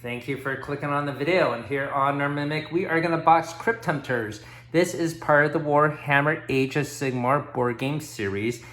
Thank you for clicking on the video, and here on our Mimic, we are going to box Crypt Hunters. This is part of the Warhammer Age of Sigmar board game series.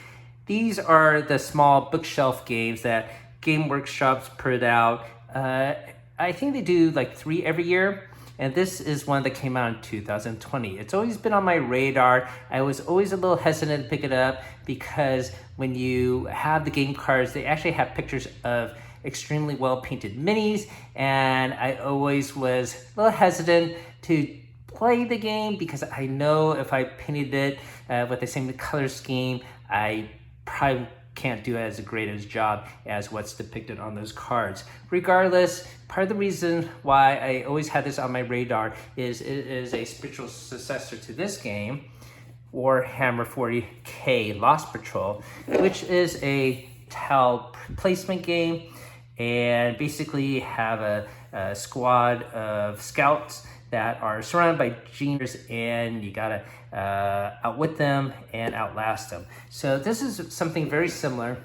These are the small bookshelf games that Game Workshop's put out. I think they do like 3 every year, and this is one that came out in 2020. It's always been on my radar. I was always a little hesitant to pick it up because when you have the game cards, they actually have pictures of extremely well painted minis, and I always was a little hesitant to play the game because I know if I painted it with the same color scheme, I probably can't do as great a job as what's depicted on those cards. Regardless, part of the reason why I always had this on my radar is it is a spiritual successor to this game, Warhammer 40k Lost Patrol, which is a tile placement game, and basically have a squad of scouts that are surrounded by geniuses, and you gotta outwit them and outlast them. So this is something very similar,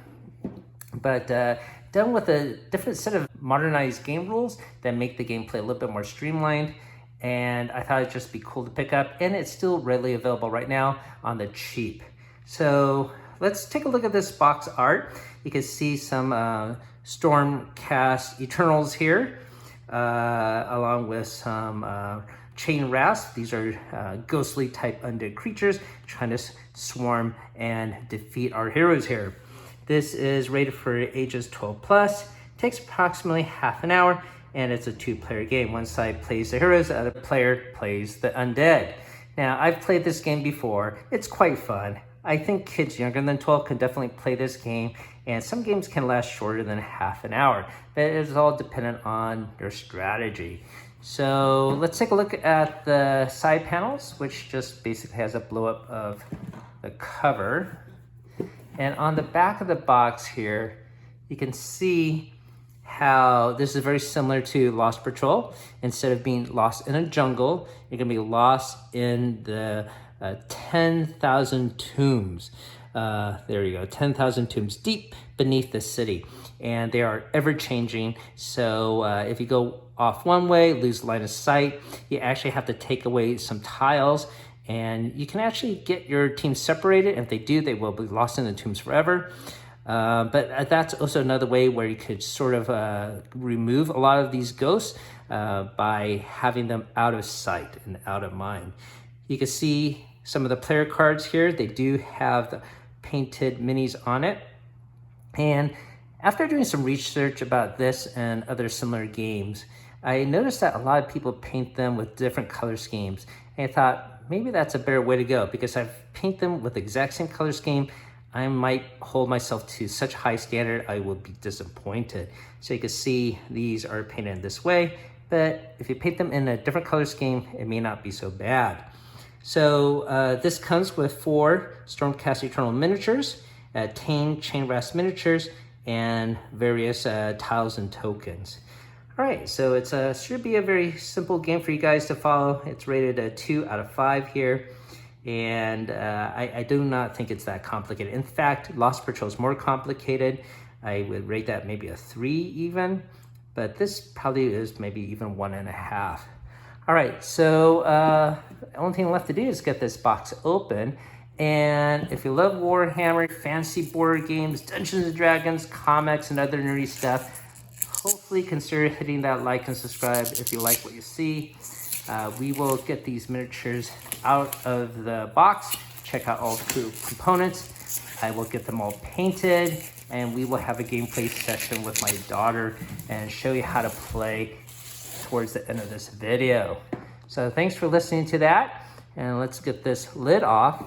but done with a different set of modernized game rules that make the gameplay a little bit more streamlined. And I thought it'd just be cool to pick up, and it's still readily available right now on the cheap. So let's take a look at this box art. You can see some Stormcast Eternals here, along with some Chain Rasp. These are ghostly type undead creatures trying to swarm and defeat our heroes here. This is rated for ages 12 plus. Takes approximately half an hour, and it's a 2-player game. One side plays the heroes, the other player plays the undead. Now, I've played this game before. It's quite fun. I think kids younger than 12 can definitely play this game, and some games can last shorter than half an hour, but it's all dependent on your strategy. So let's take a look at the side panels, which just basically has a blow up of the cover. And on the back of the box here, you can see how this is very similar to Lost Patrol. Instead of being lost in a jungle, you're gonna be lost in the 10,000 tombs. There you go, 10,000 tombs deep beneath the city. And they are ever changing. So if you go off one way, lose line of sight, you actually have to take away some tiles, and you can actually get your team separated. If they do, they will be lost in the tombs forever. But that's also another way where you could sort of remove a lot of these ghosts by having them out of sight and out of mind. You can see some of the player cards here. They do have the painted minis on it. And after doing some research about this and other similar games, I noticed that a lot of people paint them with different color schemes. And I thought maybe that's a better way to go, because if I paint them with the exact same color scheme, I might hold myself to such high standard I will be disappointed. So you can see these are painted this way, but if you paint them in a different color scheme, it may not be so bad. So this comes with 4 Stormcast Eternal miniatures, 10 Chain Rasp miniatures, and various tiles and tokens. All right, so it should be a very simple game for you guys to follow. It's rated a 2 out of 5 here, and I do not think it's that complicated. In fact, Lost Patrol is more complicated. I would rate that maybe a 3 even, but this probably is maybe even 1.5. All right, so the only thing left to do is get this box open. And if you love Warhammer, fantasy board games, Dungeons and Dragons, comics, and other nerdy stuff, hopefully consider hitting that like and subscribe if you like what you see. We will get these miniatures out of the box, check out all the cool components. I will get them all painted, and we will have a gameplay session with my daughter and show you how to play towards the end of this video. So thanks for listening to that, and let's get this lid off.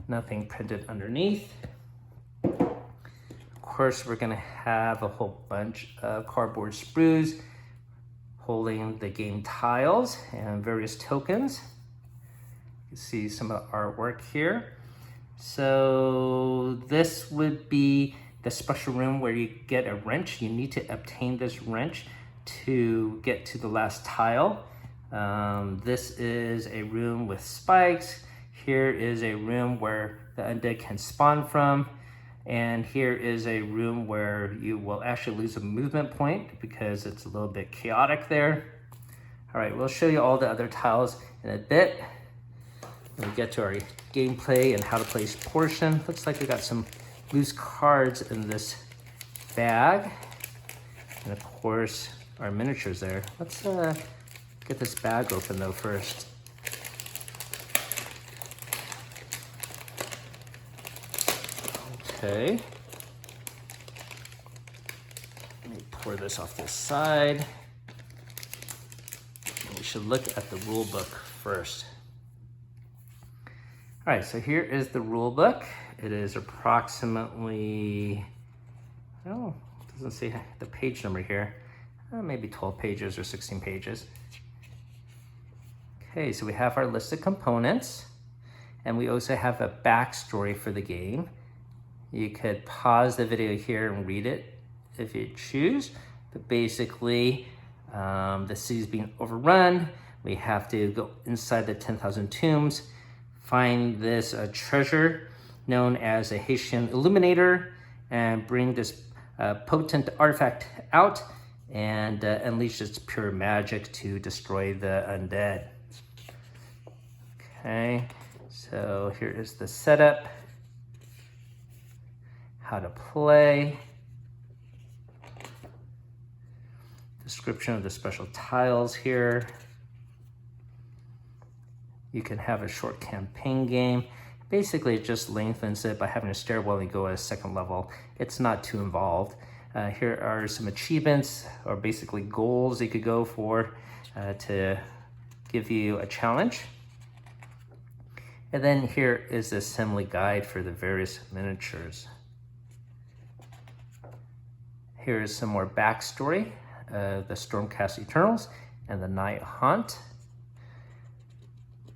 Nothing printed underneath. Of course, we're gonna have a whole bunch of cardboard sprues holding the game tiles and various tokens. You can see some of the artwork here. So this would be the special room where you get a wrench. You need to obtain this wrench to get to the last tile. This is a room with spikes. Here is a room where the undead can spawn from. And here is a room where you will actually lose a movement point because it's a little bit chaotic there. All right, we'll show you all the other tiles in a bit. When we get to our gameplay and how to place portion. Looks like we got some loose cards in this bag. And of course, our miniatures there. Let's get this bag open though first. Okay. Let me pour this off this side. We should look at the rule book first. All right, so here is the rule book. It is approximately, oh, it doesn't say the page number here. Maybe 12 pages or 16 pages. Okay, so we have our list of components, and we also have a backstory for the game. You could pause the video here and read it if you choose, but basically the city's being overrun. We have to go inside the 10,000 tombs, find this treasure known as a Haitian illuminator, and bring this potent artifact out and unleash its pure magic to destroy the undead. Okay, so here is the setup. How to play, description of the special tiles here. You can have a short campaign game. Basically, it just lengthens it by having a stairwell and go at a second level. It's not too involved. Here are some achievements, or basically goals you could go for to give you a challenge. And then here is the assembly guide for the various miniatures. Here is some more backstory, the Stormcast Eternals and the Night Haunt.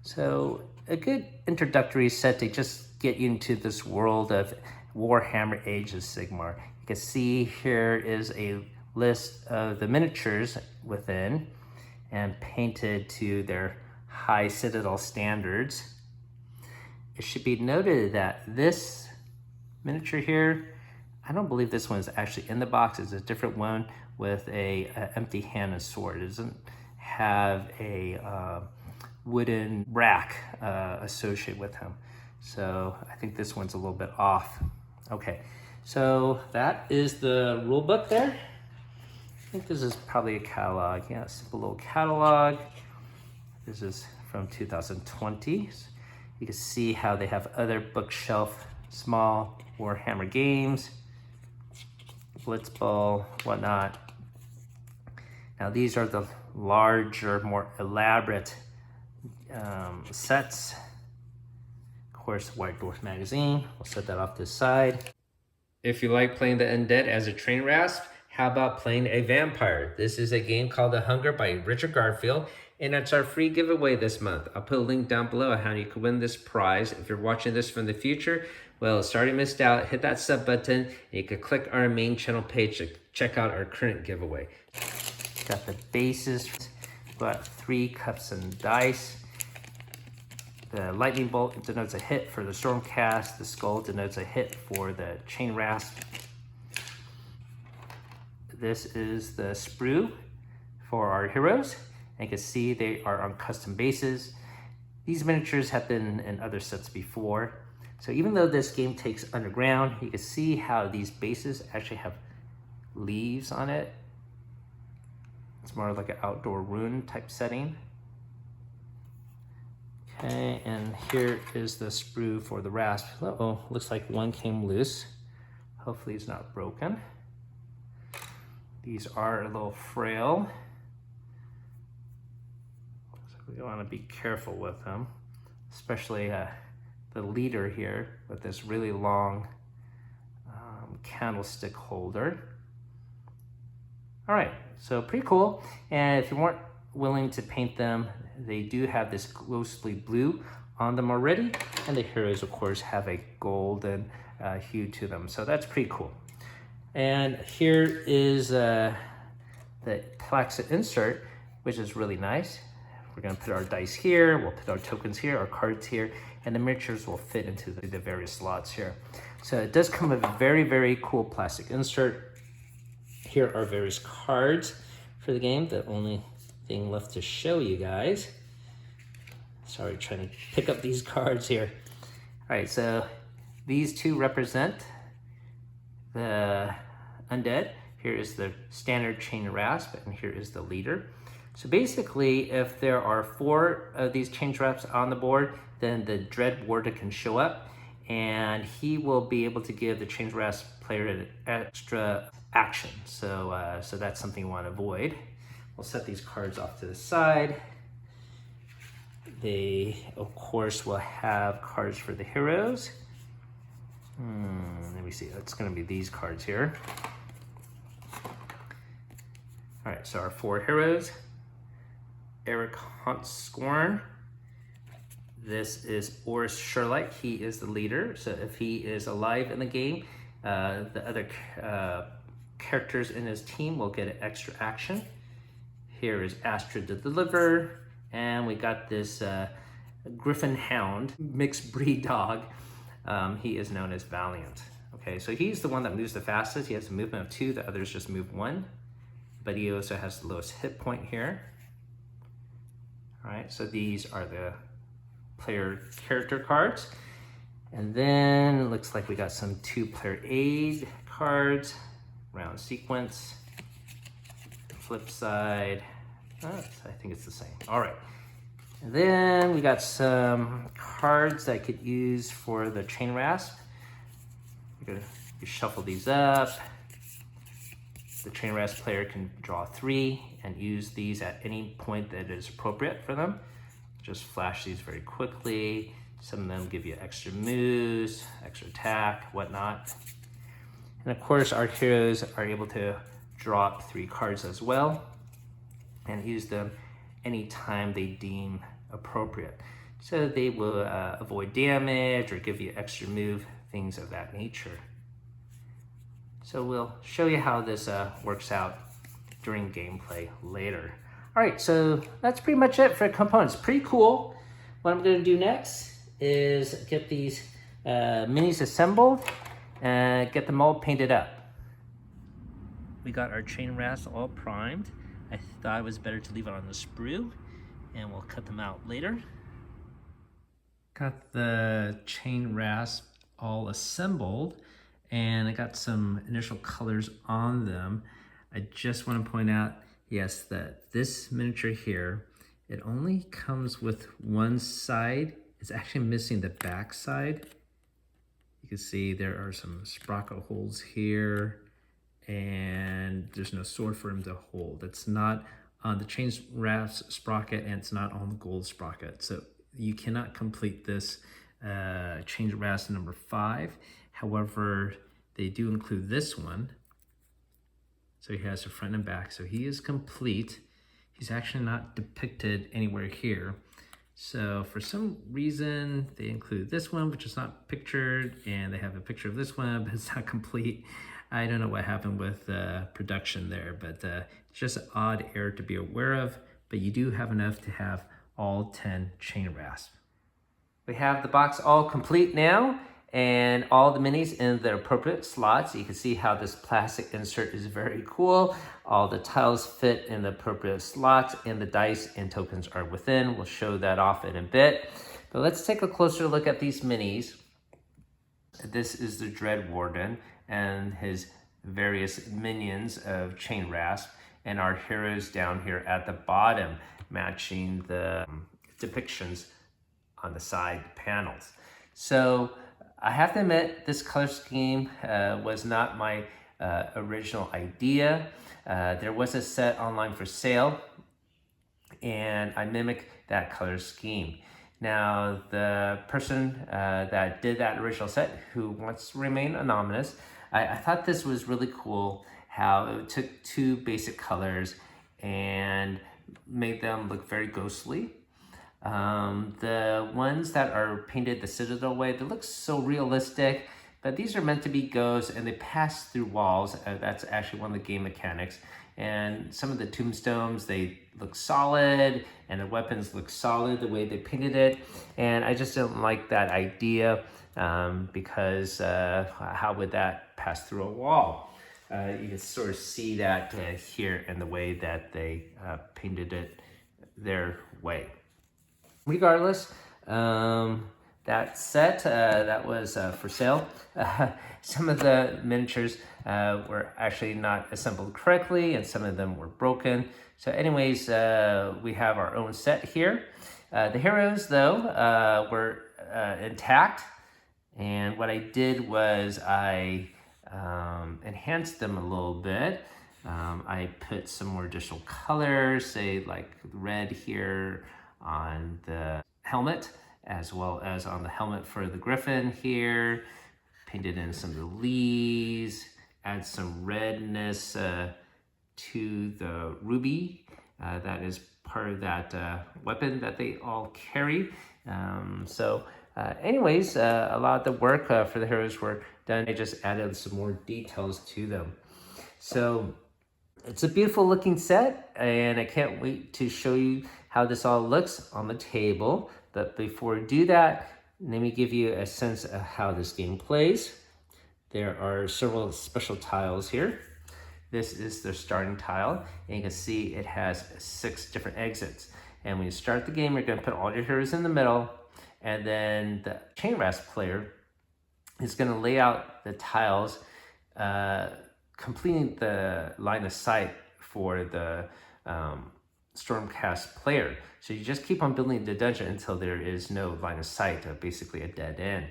So a good introductory set to just get you into this world of Warhammer Age of Sigmar. You can see here is a list of the miniatures within and painted to their high Citadel standards. It should be noted that this miniature here, I don't believe this one is actually in the box. It's a different one with a empty hand and sword. It doesn't have a wooden rack associated with him. So I think this one's a little bit off. Okay, so that is the rule book there. I think this is probably a catalog. Yeah, simple little catalog. This is from 2020. You can see how they have other bookshelf, small Warhammer games, Blitzball, whatnot. Now these are the larger, more elaborate sets. Of course, White Dwarf magazine. We'll set that off to the side. If you like playing the undead as a train rasp, how about playing a vampire? This is a game called The Hunger by Richard Garfield, and it's our free giveaway this month. I'll put a link down below on how you can win this prize. If you're watching this from the future, well, sorry you missed out. Hit that sub button, and you can click our main channel page to check out our current giveaway. Got the bases. Got 3 cups and dice. The lightning bolt denotes a hit for the Stormcast. The skull denotes a hit for the chain rasp. This is the sprue for our heroes. And you can see they are on custom bases. These miniatures have been in other sets before. So even though this game takes underground, you can see how these bases actually have leaves on it. It's more like an outdoor rune type setting. Okay, and here is the sprue for the rasp. Uh-oh, looks like one came loose. Hopefully it's not broken. These are a little frail, so we want to be careful with them, especially the leader here with this really long candlestick holder. All right, so pretty cool. And if you weren't willing to paint them, they do have this ghostly blue on them already, and the heroes of course have a golden hue to them, so that's pretty cool. And here is the Plaxa insert, which is really nice. We're gonna put our dice here, we'll put our tokens here, our cards here, and the miniatures will fit into the various slots here. So it does come with a very, very cool plastic insert. Here are various cards for the game. The only thing left to show you guys. Sorry, trying to pick up these cards here. All right, so these two represent the undead. Here is the standard chain rasp, and here is the leader. So basically, if there are 4 of these chain rasps on the board, then the Dread Warden can show up, and he will be able to give the chain rasp player an extra action. So, so that's something you want to avoid. We'll set these cards off to the side. They, of course, will have cards for the heroes. Let me see, it's going to be these cards here. All right, so our 4 heroes. Eric Huntscorn. This is Oris Sherlight. He is the leader. So if he is alive in the game, the other characters in his team will get an extra action. Here is Astrid the Deliverer. And we got this Griffin Hound, mixed breed dog. He is known as Valiant. Okay, so he's the one that moves the fastest. He has a movement of 2, the others just move 1. But he also has the lowest hit point here. All right, so these are the player character cards. And then it looks like we got some 2-player aid cards, round sequence, flip side. I think it's the same. All right. And then we got some cards that I could use for the chain rasp. You're gonna shuffle these up. The chain rasp player can draw 3 and use these at any point that is appropriate for them. Just flash these very quickly. Some of them give you extra moves, extra attack, whatnot. And of course, our heroes are able to drop 3 cards as well and use them anytime they deem appropriate. So they will avoid damage or give you extra move, things of that nature. So we'll show you how this works out during gameplay later. All right, so that's pretty much it for components. Pretty cool. What I'm gonna do next is get these minis assembled and get them all painted up. We got our chain rasp all primed. I thought it was better to leave it on the sprue, and we'll cut them out later. Got the chain rasp all assembled, and I got some initial colors on them. I just want to point out, yes, that this miniature here, it only comes with one side. It's actually missing the back side. You can see there are some sprocket holes here, and there's no sword for him to hold. It's not on the chain rasp sprocket, and it's not on the gold sprocket. So you cannot complete this chain rasp number 5. However, they do include this one. So he has a front and back, so he is complete. He's actually not depicted anywhere here. So for some reason, they include this one, which is not pictured, and they have a picture of this one, but it's not complete. I don't know what happened with production there, but it's just an odd error to be aware of, but you do have enough to have all 10 chain rasp. We have the box all complete now, and all the minis in their appropriate slots. You can see how this plastic insert is very cool. All the tiles fit in the appropriate slots, and the dice and tokens are within. We'll show that off in a bit. But let's take a closer look at these minis. This is the Dread Warden and his various minions of chain rasp, and our heroes down here at the bottom, matching the depictions on the side panels. So I have to admit, this color scheme was not my original idea. There was a set online for sale, and I mimicked that color scheme. Now, the person that did that original set, who wants to remain anonymous, I thought this was really cool how it took 2 basic colors and made them look very ghostly. The ones that are painted the Citadel way, they look so realistic, But these are meant to be ghosts, and they pass through walls. That's actually one of the game mechanics. And some of the tombstones, they look solid, and the weapons look solid the way they painted it. And I just don't like that idea because how would that pass through a wall? You can sort of see that here in the way that they painted it their way. Regardless, that set that was for sale. Some of the miniatures were actually not assembled correctly, and some of them were broken. So anyways, we have our own set here. The heroes, though, were intact. And what I did was I enhanced them a little bit. I put some more additional colors, say like red here on the helmet, as well as on the helmet for the griffin here. Painted in some of the leaves, add some redness to the ruby. That is part of that weapon that they all carry. Anyways, a lot of the work for the heroes were done. I just added some more details to them. So it's a beautiful looking set, and I can't wait to show you how this all looks on the table. But before we do that, let me give you a sense of how this game plays. There are several special tiles here. This is the starting tile, and you can see it has 6 different exits. And when you start the game, you're going to put all your heroes in the middle, and then the chain rasp player is going to lay out the tiles, completing the line of sight for the Stormcast player. So you just keep on building the dungeon until there is no line of sight, basically a dead end.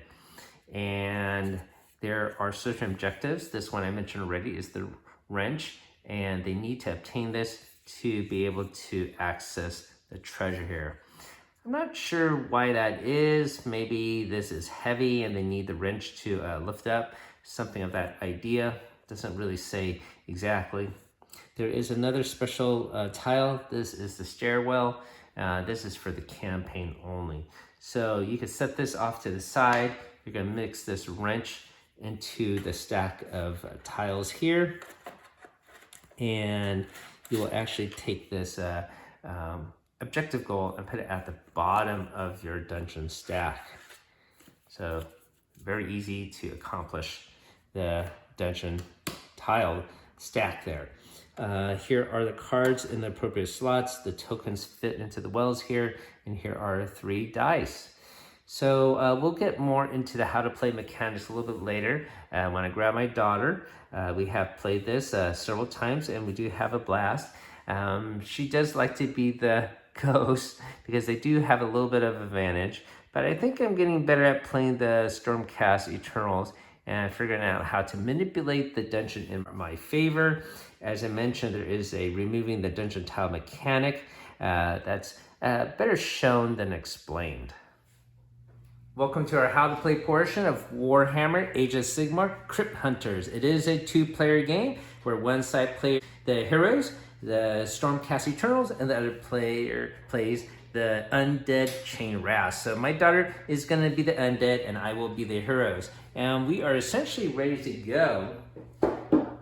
And there are certain objectives. This one I mentioned already is the wrench, and they need to obtain this to be able to access the treasure here. I'm not sure why that is. Maybe this is heavy and they need the wrench to lift up. Something of that idea. Doesn't really say exactly. There is another special tile. This is the stairwell. This is for the campaign only. So you can set this off to the side. You're going to mix this wrench into the stack of tiles here. And you will actually take this objective goal and put it at the bottom of your dungeon stack. So very easy to accomplish the dungeon tile stack there. Here are the cards in the appropriate slots. The tokens fit into the wells here, and here are 3 dice. So we'll get more into the how to play mechanics a little bit later. When I grab my daughter, we have played this several times, and we do have a blast. She does like to be the ghost because they do have a little bit of advantage, but I think I'm getting better at playing the Stormcast Eternals and figuring out how to manipulate the dungeon in my favor. As I mentioned, there is a removing the dungeon tile mechanic that's better shown than explained. Welcome to our how to play portion of Warhammer Age of Sigmar Crypt Hunters. It is a 2-player game where one side plays the heroes, the Stormcast Eternals, and the other player plays the undead chain rasp. So my daughter is going to be the undead and I will be the heroes. And we are essentially ready to go.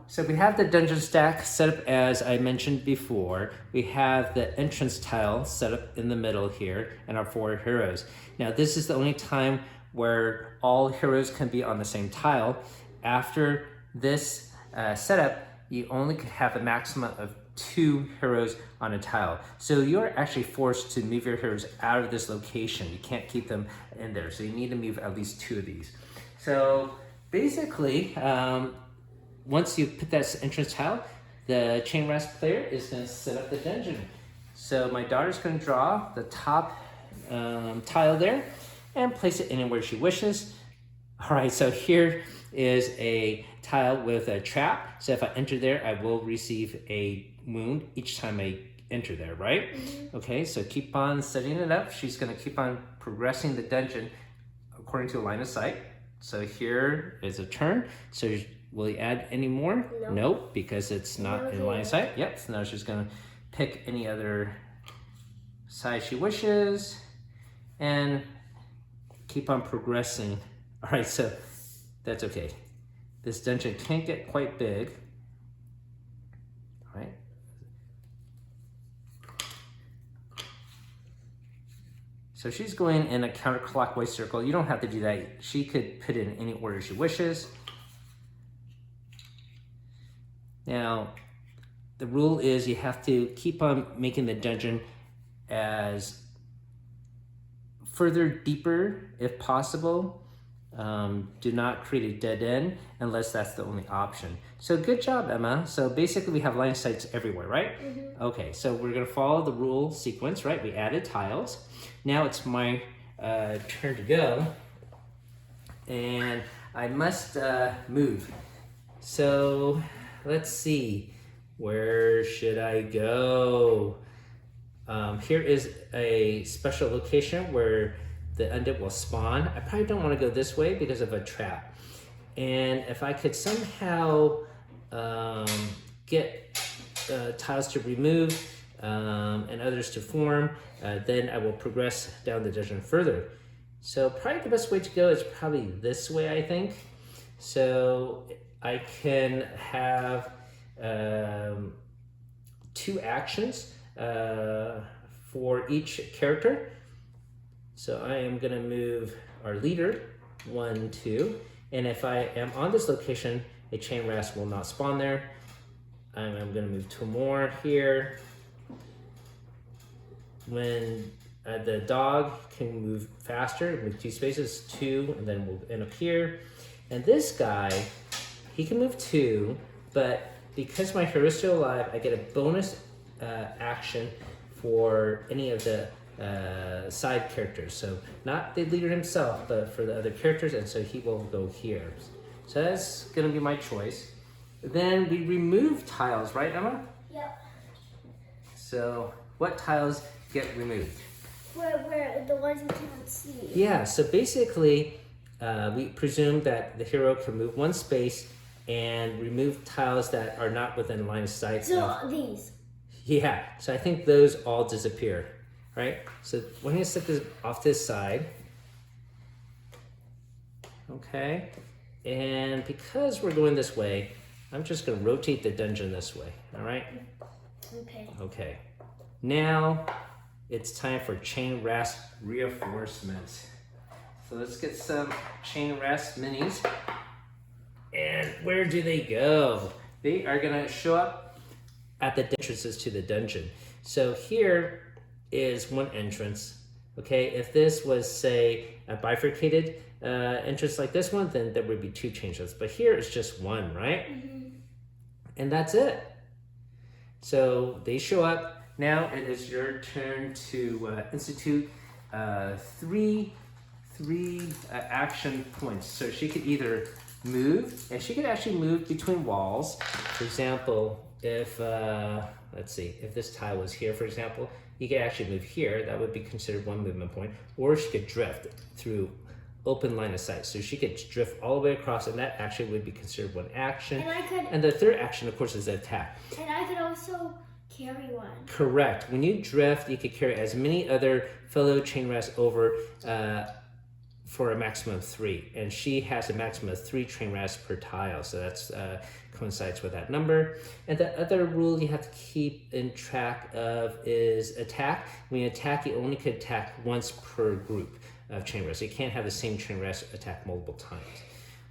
So we have the dungeon stack set up as I mentioned before. We have the entrance tile set up in the middle here and our 4 heroes. Now this is the only time where all heroes can be on the same tile. After this setup, you only could have a maximum of 2 heroes on a tile. So you're actually forced to move your heroes out of this location. You can't keep them in there. So you need to move at least 2 of these. So basically, once you put that entrance tile, the chain rasp player is going to set up the dungeon. So my daughter's going to draw the top tile there and place it anywhere she wishes. All right, so here is a tile with a trap. So if I enter there, I will receive a wound each time I enter there, right? Mm-hmm. Okay, so keep on setting it up. She's going to keep on progressing the dungeon according to a line of sight. So here is a turn. So will you add any more? No. Nope, because it's not in line of sight. Yep, so now she's going to pick any other side she wishes and keep on progressing. All right, so that's okay. This dungeon can get quite big. All right. So she's going in a counterclockwise circle. You don't have to do that. She could put it in any order she wishes. Now, the rule is you have to keep on making the dungeon as further deeper if possible. Do not create a dead end unless that's the only option. So good job, Emma. So basically we have line of sights everywhere, right? Mm-hmm. Okay, so we're gonna follow the rule sequence, right? We added tiles. Now it's my turn to go. And I must move. So let's see, where should I go? Here is a special location where the undead will spawn. I probably don't want to go this way because of a trap. And if I could somehow get tiles to remove and others to form, then I will progress down the dungeon further. So probably the best way to go is probably this way, I think. So I can have 2 actions for each character. So I am gonna move our leader, 1, 2, and if I am on this location, a chain rasp will not spawn there. I'm gonna move 2 more here. When the dog can move faster, move 2 spaces, 2, and then we'll end up here. And this guy, he can move 2, but because my hero is still alive, I get a bonus action for any of the side characters. So not the leader himself, but for the other characters, and so he will go here. So that's gonna be my choice. Then we remove tiles, right, Emma? Yep. So what tiles get removed? Where the ones you can't see. Yeah, so basically we presume that the hero can move 1 space and remove tiles that are not within line of sight. So these. Yeah, so I think those all disappear, right? So we're gonna set this off to the side. Okay, and because we're going this way, I'm just gonna rotate the dungeon this way, all right? Okay. Okay, now it's time for chain rasp reinforcements. So let's get some chain rasp minis. And where do they go? They are gonna show up at the entrances to the dungeon. So here is one entrance, okay? If this was, say, a bifurcated entrance like this one, then there would be 2 changes. But here it's just 1, right? Mm-hmm. And that's it. So they show up. Now it is your turn to institute 3 action points. So she could either move, and she could actually move between walls. For example, if let's see, if this tile was here, for example, you could actually move here. That would be considered 1 movement point. Or she could drift through open line of sight. So she could drift all the way across, and that actually would be considered 1 action. And the third action, of course, is the attack. And I could also carry 1. Correct. When you drift, you could carry as many other fellow chain rasps over for a maximum of 3, and she has a maximum of 3 chain rasps per tile, so that's coincides with that number. And the other rule you have to keep in track of is attack. When you attack, you only could attack once per group of chain rasps. You can't have the same chain rasp attack multiple times.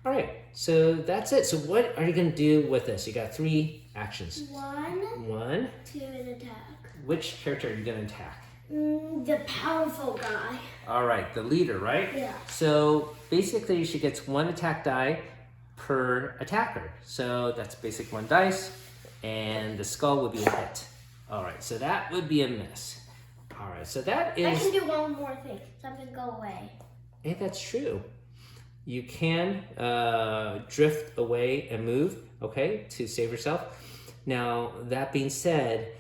All right, so that's it. So what are you gonna do with this? You got 3 actions. 1, 2, and attack. Which character are you gonna attack? The powerful guy. All right, the leader, right? Yeah. So basically she gets 1 attack die per attacker. So that's basic 1 dice, and the skull would be a hit. All right, so that would be a miss. All right, so that is... I can do one more thing. Something go away. Hey, that's true. You can drift away and move, okay, to save yourself. Now, that being said,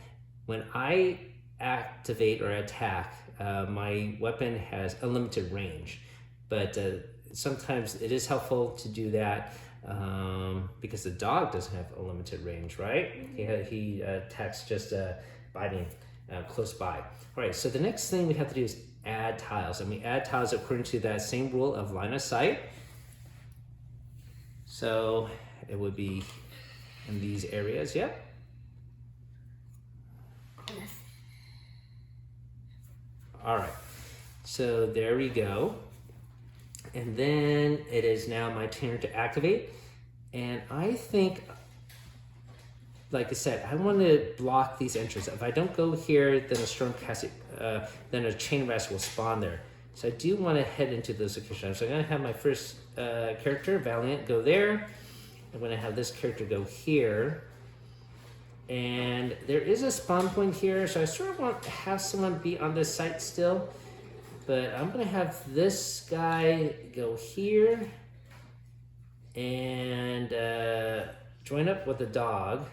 when I activate or attack, my weapon has unlimited range, but sometimes it is helpful to do that because the dog doesn't have unlimited range, right? He attacks just biting close by. All right, so the next thing we have to do is add tiles, and we add tiles according to that same rule of line of sight. So it would be in these areas, yep. Yes. All right, so there we go. And then it is now my turn to activate. And I think, like I said, I want to block these entrances. If I don't go here, then then a chain rest will spawn there. So I do want to head into those locations. So I'm going to have my first character, Valiant, go there. I'm going to have this character go here. And there is a spawn point here, so I sort of want to have someone be on this site still. But I'm going to have this guy go here and join up with the dog.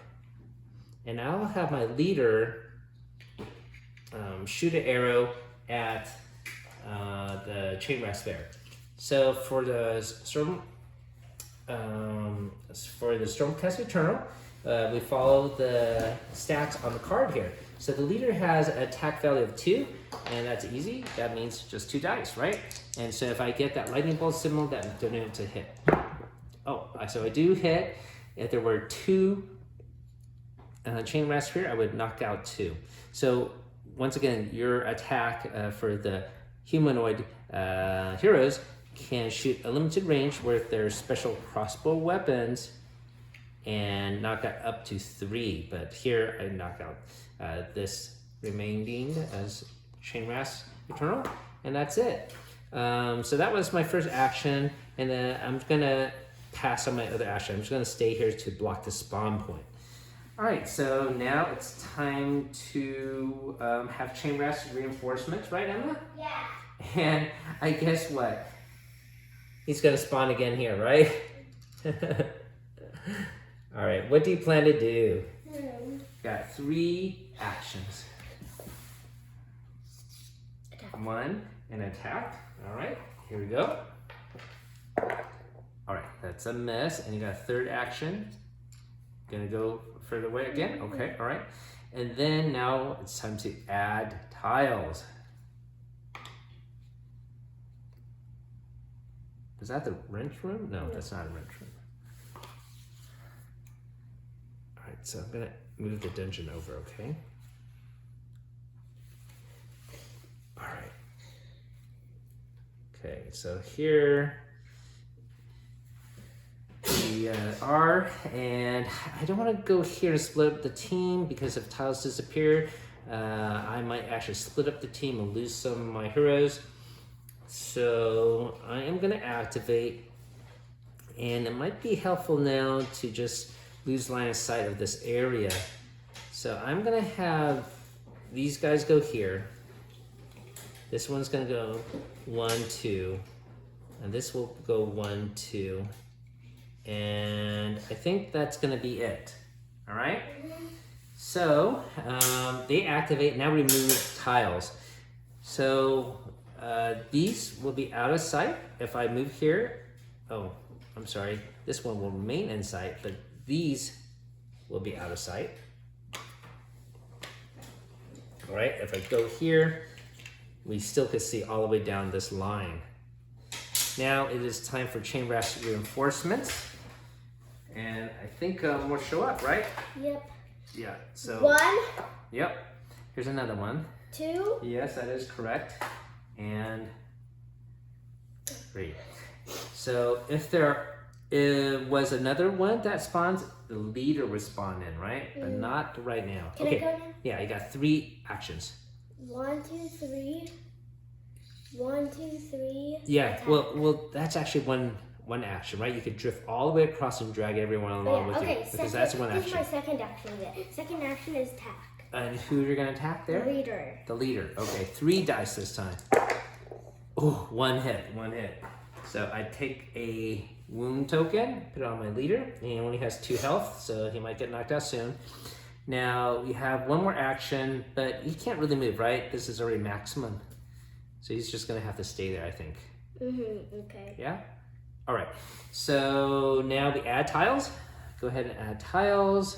And I'll have my leader shoot an arrow at the chain rest bear. So for the Stormcast Eternal, we follow the stats on the card here. So the leader has an attack value of 2, and that's easy. That means just 2 dice, right? And so if I get that lightning bolt symbol, that denotes a hit. Oh, so I do hit. If there were 2 chain rest here, I would knock out 2. So once again, your attack for the humanoid heroes can shoot a limited range with their special crossbow weapons and knock out up to 3. But here I knock out this remaining as chain rest eternal, and that's it. So that was my first action, and then I'm gonna pass on my other action. I'm just gonna stay here to block the spawn point. All right, so now it's time to have chain rest reinforcements, right, Emma? Yeah. And I guess what? He's gonna spawn again here, right? All right, what do you plan to do? Got 3 actions. 1, an attack. All right, here we go. All right, that's a miss, and you got a 3rd action. Gonna go further away again. Okay, all right. And then now it's time to add tiles. Is that the wrench room? No, that's not a wrench room. All right, so I'm gonna move the dungeon over, okay? All right. Okay, so here we are, and I don't want to go here to split up the team because if tiles disappear, I might actually split up the team and lose some of my heroes. So I am going to activate, and it might be helpful now to just lose line of sight of this area. So I'm going to have these guys go here. This one's going to go 1, 2, and this will go 1, 2. And I think that's going to be it. All right. So they activate. Now remove tiles. So these will be out of sight if I move here. Oh, I'm sorry. This one will remain in sight, but these will be out of sight. All right. If I go here, we still can see all the way down this line. Now it is time for chain rest reinforcements. And I think more show up, right? Yep. Yeah, so. 1. Yep. Here's another one. 2. Yes, that is correct. And 3. So if there was another one that spawns, the leader would spawn in, right? But not right now. Can I go now? Yeah, you got 3 actions. 1, 2, 3. 1, 2, 3. Yeah, Attack. well, that's actually one action, right? You could drift all the way across and drag everyone along with you. Because that's one This is action. my second action. Second action is attack. And who you're gonna attack there? The leader. The leader. Okay, 3 dice this time. Oh, 1 hit. So I take a wound token, put it on my leader. He only has 2 health, so he might get knocked out soon. Now we have 1 more action, but he can't really move, right? This is already maximum. So he's just gonna have to stay there, I think. Okay. Yeah? All right, so now we add tiles. Go ahead and add tiles.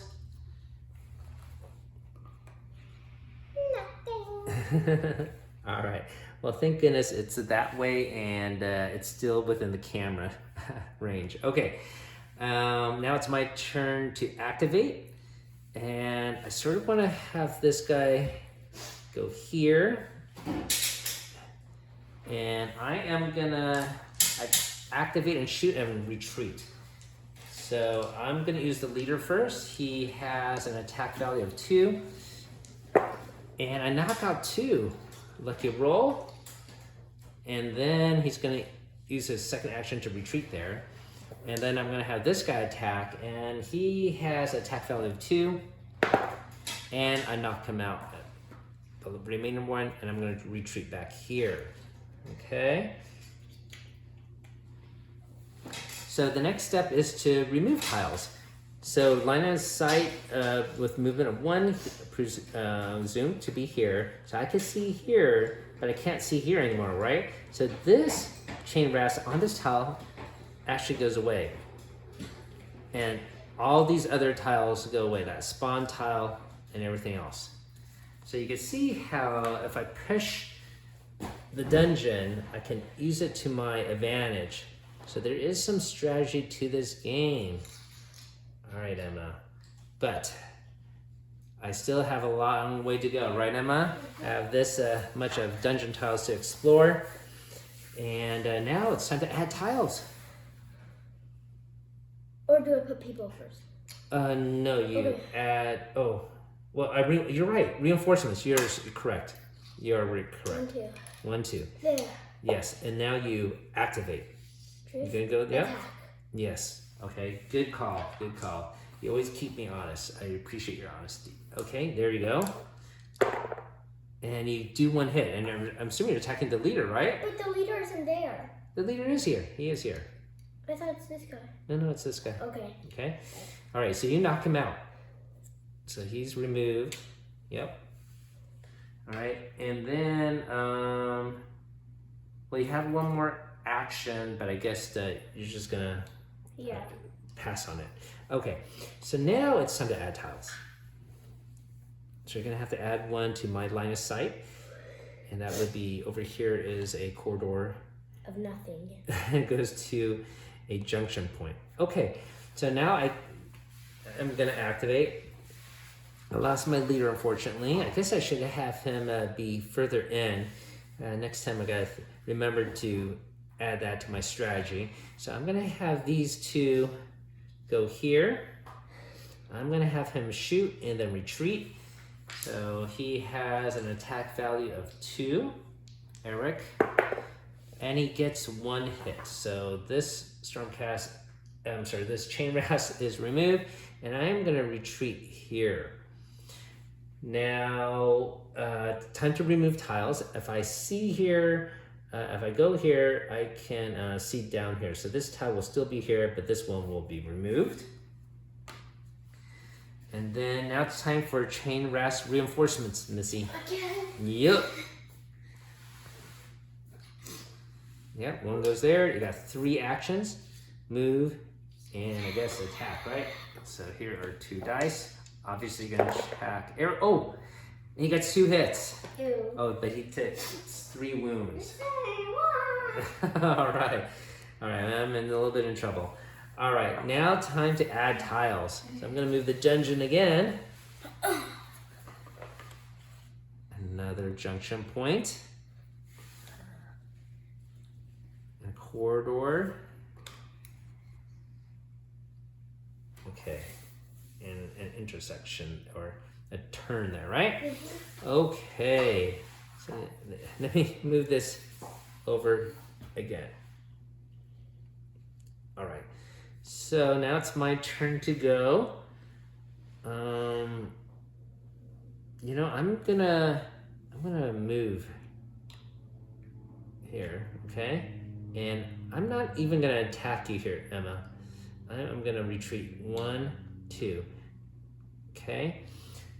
Nothing. All right, well, thank goodness it's that way and it's still within the camera range. Okay, Now it's my turn to activate. And I sort of want to have this guy go here. And I am gonna activate and shoot and retreat. So I'm gonna use the leader first. He has an attack value of 2. And I knock out 2. Lucky roll. And then he's gonna use his second action to retreat there. And then I'm gonna have this guy attack, and he has an attack value of 2. And I knock him out. The remaining one, and I'm gonna retreat back here. Okay. So the next step is to remove tiles. So line of sight with movement of 1, zoom to be here. So I can see here, but I can't see here anymore, right? So this chain rest on this tile actually goes away. And all these other tiles go away, that spawn tile and everything else. So you can see how if I push the dungeon, I can use it to my advantage. So there is some strategy to this game. All right, Emma. But I still have a long way to go, right, Emma? I have this much of dungeon tiles to explore. And now it's time to add tiles. Or do I put people first? No, you add, well, you're right. Reinforcements, you're correct. You're correct. 1, 2. 1, 2. There. Yes, and now you activate. You gonna go, yeah? Attack. Yes, okay, good call, good call. You always keep me honest. I appreciate your honesty. Okay, there you go. And you do 1 hit, and I'm assuming you're attacking the leader, right? But the leader isn't there. The leader is here, he is here. I thought it's this guy. No, it's this guy. Okay. Okay, all right, so you knock him out. So he's removed, yep. All right, and then, well, you have 1 more action, but I guess that you're just gonna pass on it. Okay, so now it's time to add tiles. So you're gonna have to add 1 to my line of sight, and that would be over here is a corridor of nothing. it goes to a junction point. Okay, so now I'm gonna activate. I lost my leader, unfortunately. I guess I should have him be further in. Next time I gotta remember to add that to my strategy. So I'm gonna have these 2 go here. I'm gonna have him shoot and then retreat. So he has an attack value of 2, Eric, and he gets 1 hit. So this this chain rest is removed, and I am gonna retreat here. Now, time to remove tiles. If I see here, if I go here, I can see down here. So this tile will still be here, but this one will be removed. And then now it's time for chain rest reinforcements, Missy. Again? Yep. Yep, 1 goes there. You got 3 actions. Move, and I guess attack, right? So here are 2 dice. Obviously you're gonna attack. Oh, and he gets 2 hits. Ew. Oh, but he took 3 wounds. All right, I'm in a little bit in trouble. All right, now time to add tiles. So I'm gonna move the dungeon again. Another junction point. A corridor. Okay, and an intersection or a turn there, right? Okay, so let me move this over again. All right, so now it's my turn to go. You know, I'm gonna move here, okay? And I'm not even gonna attack you here, Emma. I'm gonna retreat 1, 2, okay?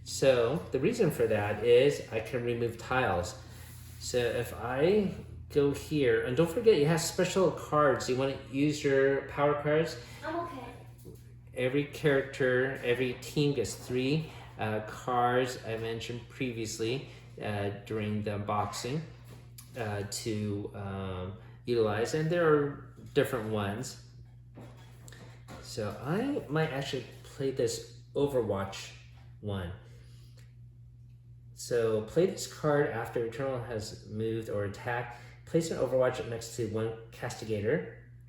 So the reason for that is I can remove tiles. So if I go here, and don't forget you have special cards. You wanna use your power cards. I'm okay. Every character, every team gets 3 cards I mentioned previously during the unboxing to utilize, and there are different ones. So I might actually play this Overwatch one. So play this card after Eternal has moved or attacked. Place an Overwatch next to one castigator,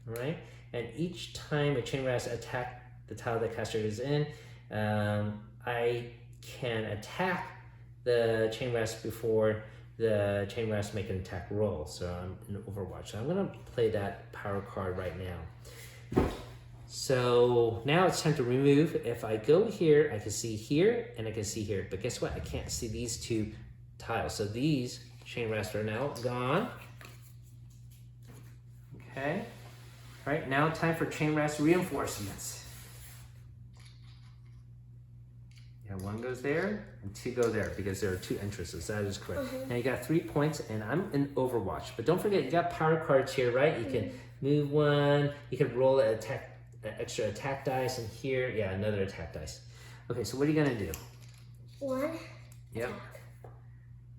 all right? And each time a chain rasp attacks the tile the castigator is in, I can attack the chain rasp before the chain rasp make an attack roll. So I'm in Overwatch. So I'm gonna play that power card right now. So now it's time to remove. If I go here, I can see here and I can see here. But guess what? I can't see these two tiles. So these chain rasps are now gone. Okay. All right, now time for chain rasp reinforcements. Yeah, one goes there and two go there because there are two entrances. That is correct. Now you got 3 points and I'm in Overwatch. But don't forget, you got power cards here, right? You can move one, you can roll an extra attack dice, and here, yeah, another attack dice. Okay, so what are you gonna do? One. Yep.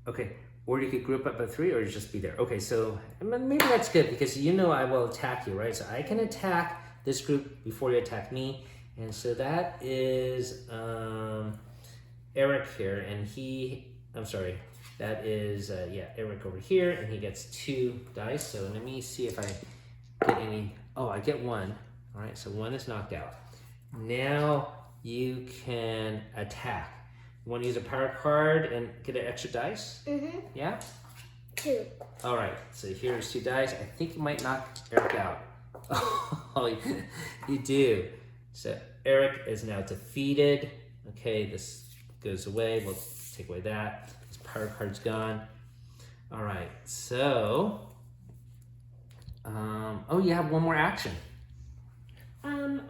Okay, or you could group up at 3 or just be there. Okay, so maybe that's good because you know I will attack you, right? So I can attack this group before you attack me. And so that is Eric here, and that is, Eric over here, and he gets 2 dice. So let me see if I get any, I get 1. All right, so 1 is knocked out. Now you can attack. You want to use a power card and get an extra dice? Mm-hmm. Yeah? 2. All right, so here's 2 dice. I think you might knock Eric out. Oh, you do. So Eric is now defeated. Okay, this goes away. We'll take away that. His power card's gone. All right, so, you have one more action. I'm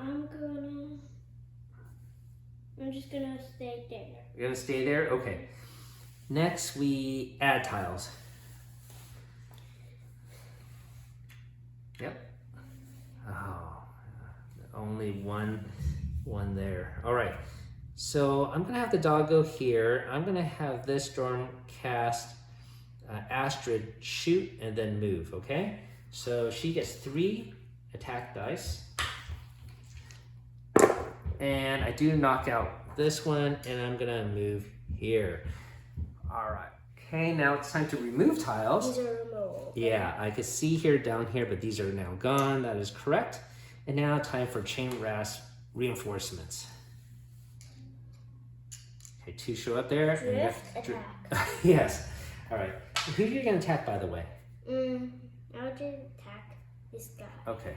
just gonna stay there. You're gonna stay there? Okay. Next, we add tiles. Yep. Oh, only one there. All right. So I'm gonna have the dog go here. I'm gonna have this Storm cast Astrid shoot and then move, okay? So she gets 3 attack dice. And I do knock out this one, and I'm gonna move here. All right. Okay, now it's time to remove tiles. These are removed. Yeah, I can see here down here, but these are now gone. That is correct. And now time for chain rasp reinforcements. Okay, 2 show up there. Drift attack. Yes. All right. Who are you gonna attack, by the way? I'll just attack this guy. Okay.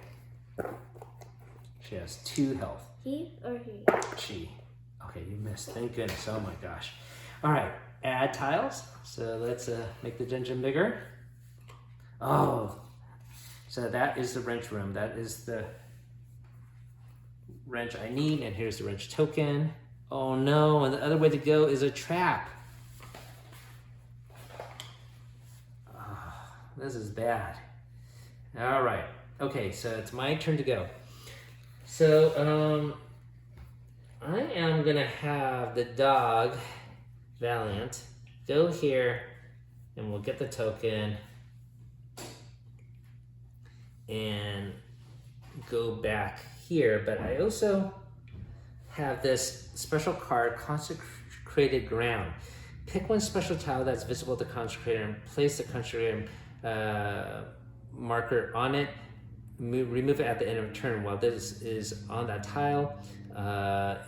She has 2 health. He or he? She. Okay, you missed. Thank goodness. Oh my gosh. All right, add tiles. So let's make the dungeon bigger. Oh, so that is the wrench room. That is the wrench I need, and here's the wrench token. Oh no, and the other way to go is a trap. Oh, this is bad. All right. Okay, so it's my turn to go. So, I am gonna have the dog, Valiant, go here, and we'll get the token, and go back here. But I also have this special card, Consecrated Ground. Pick one special tile that's visible to Consecrator and place the Consecrator marker on it. Remove it at the end of turn. While this is on that tile,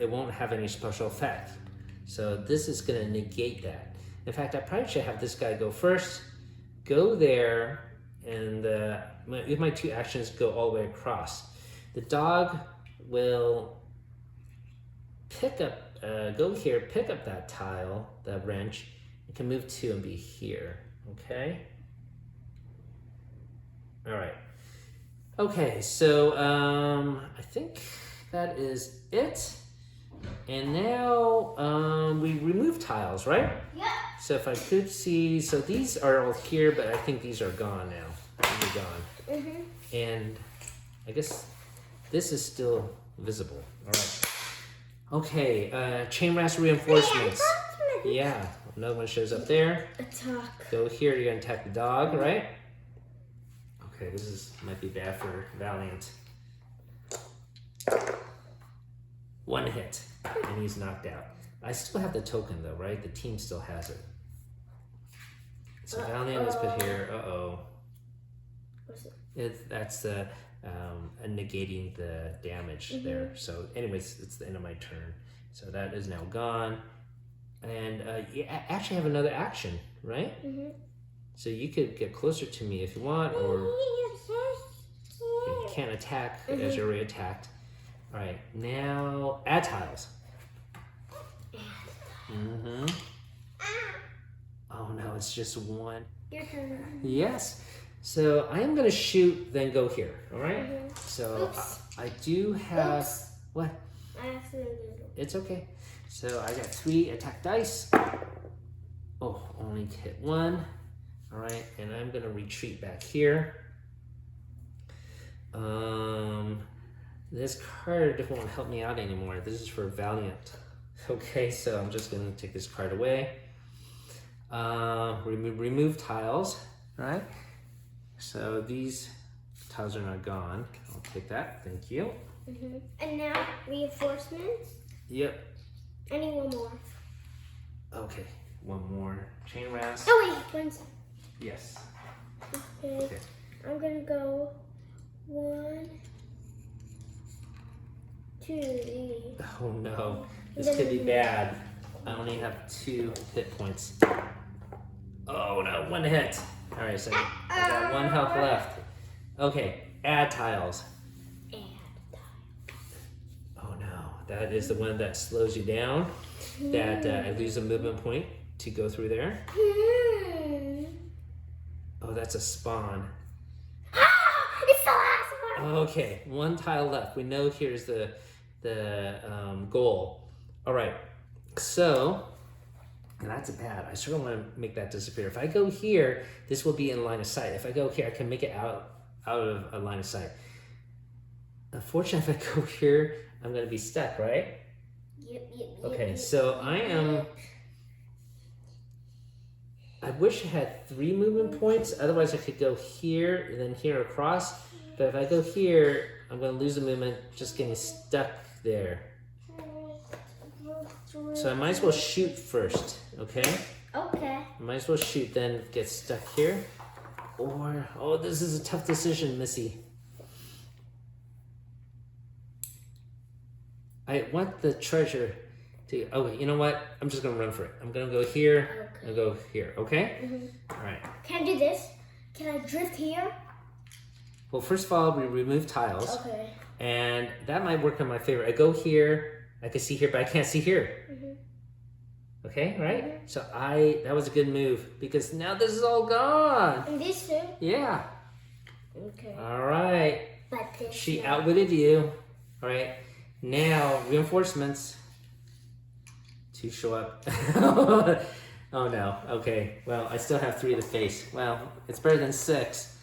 it won't have any special effect. So this is gonna negate that. In fact, I probably should have this guy go first, go there, and with my 2 actions, go all the way across. The dog will pick up, go here, pick up that tile, that wrench. It can move 2 and be here, okay? All right. Okay, so I think that is it. And now we remove tiles, right? Yeah. So if I could see, so these are all here, but I think these are gone now. These are gone. Mm-hmm. And I guess this is still visible. All right. Okay, chain rasp reinforcements. Yeah, another one shows up there. Attack. Go here, you're gonna attack the dog, right? Okay, this might be bad for Valiant. 1 hit, and he's knocked out. I still have the token though, right? The team still has it. So Valiant is put here. What's it? That's the negating the damage there. So anyways, it's the end of my turn. So that is now gone. And you actually have another action, right? So you could get closer to me if you want, or you can't attack as you're already attacked. All right, now add tiles. Oh no, it's just 1. Your turn. Yes. So I am going to shoot, then go here. All right. So I do have what? I accidentally did it. It's okay. So I got 3 attack dice. Oh, only hit 1. All right, and I'm going to retreat back here. This card won't help me out anymore. This is for Valiant. Okay, so I'm just going to take this card away. Remove tiles. All right. So these tiles are not gone. I'll take that. Thank you. And now reinforcements. Yep. I need 1 more. Okay. 1 more chain rasp. Oh wait, 1 second. Yes. Okay. I'm gonna go 1, 2, 3. Oh no, this could be bad. I only have 2 hit points. Oh no, 1 hit. All right, so I got 1 health left. Okay, add tiles. Oh no, that is the one that slows you down. That I lose a movement point to go through there. Oh, that's a spawn. It's the last one. Okay, 1 tile left. We know here's the goal. All right, so and that's bad. I sort of want to make that disappear. If I go here, this will be in line of sight. If I go here, I can make it out of a line of sight. Unfortunately, if I go here, I'm going to be stuck, right? Yep. Okay, so I wish I had 3 movement points. Otherwise, I could go here and then here across. But if I go here, I'm going to lose the movement, just getting stuck there. So I might as well shoot first, okay? Okay. I might as well shoot, then get stuck here. Or, oh, this is a tough decision, Missy. I want the treasure to, okay, you know what? I'm just gonna run for it. I'm gonna go here, and go here, okay? All right. Can I do this? Can I drift here? Well, first of all, we remove tiles. Okay. And that might work in my favor. I go here, I can see here, but I can't see here. Okay, right? So that was a good move because now this is all gone. And this too? Yeah. Okay. All right. But this She outwitted you. All right. Now, reinforcements to show up. Oh no. Okay. Well, I still have 3 to face. Well, it's better than 6.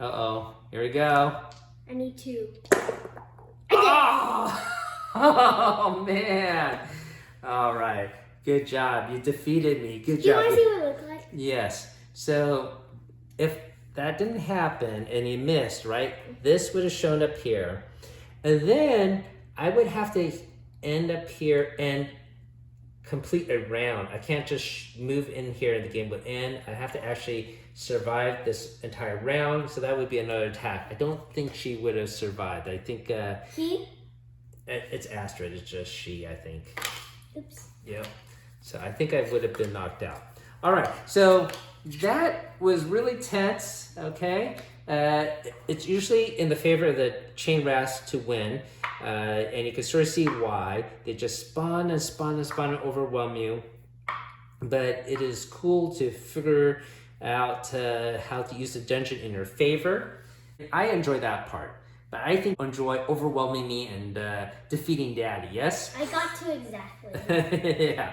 Uh-oh. Here we go. I need 2. Oh! Oh, man. All right. Good job. You defeated me. Good job. Do you want to see what it looks like? Yes. So if that didn't happen and you missed, right, this would have shown up here. And then I would have to end up here and complete a round. I can't just move in here and the game would end. I have to actually survive this entire round. So that would be another attack. I don't think she would have survived. I think... He? It's Astrid. It's just she, I think. Oops. Yep. So I think I would have been knocked out. All right. So that was really tense. Okay. It's usually in the favor of the chain rasp to win. And you can sort of see why. They just spawn and spawn and spawn and overwhelm you. But it is cool to figure out how to use the dungeon in your favor. I enjoy that part. But I think you enjoy overwhelming me and defeating Daddy, yes? I got 2 exactly. Yeah.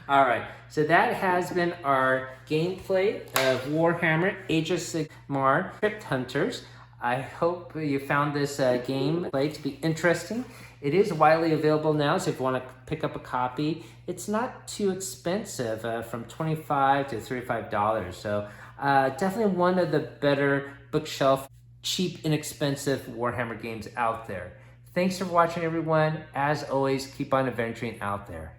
All right. So that has been our gameplay of Warhammer Age of Sigmar Crypt Hunters. I hope you found this gameplay to be interesting. It is widely available now, so if you want to pick up a copy, it's not too expensive, from $25 to $35. So definitely one of the better bookshelf cheap, inexpensive Warhammer games out there. Thanks for watching, everyone. As always, keep on adventuring out there.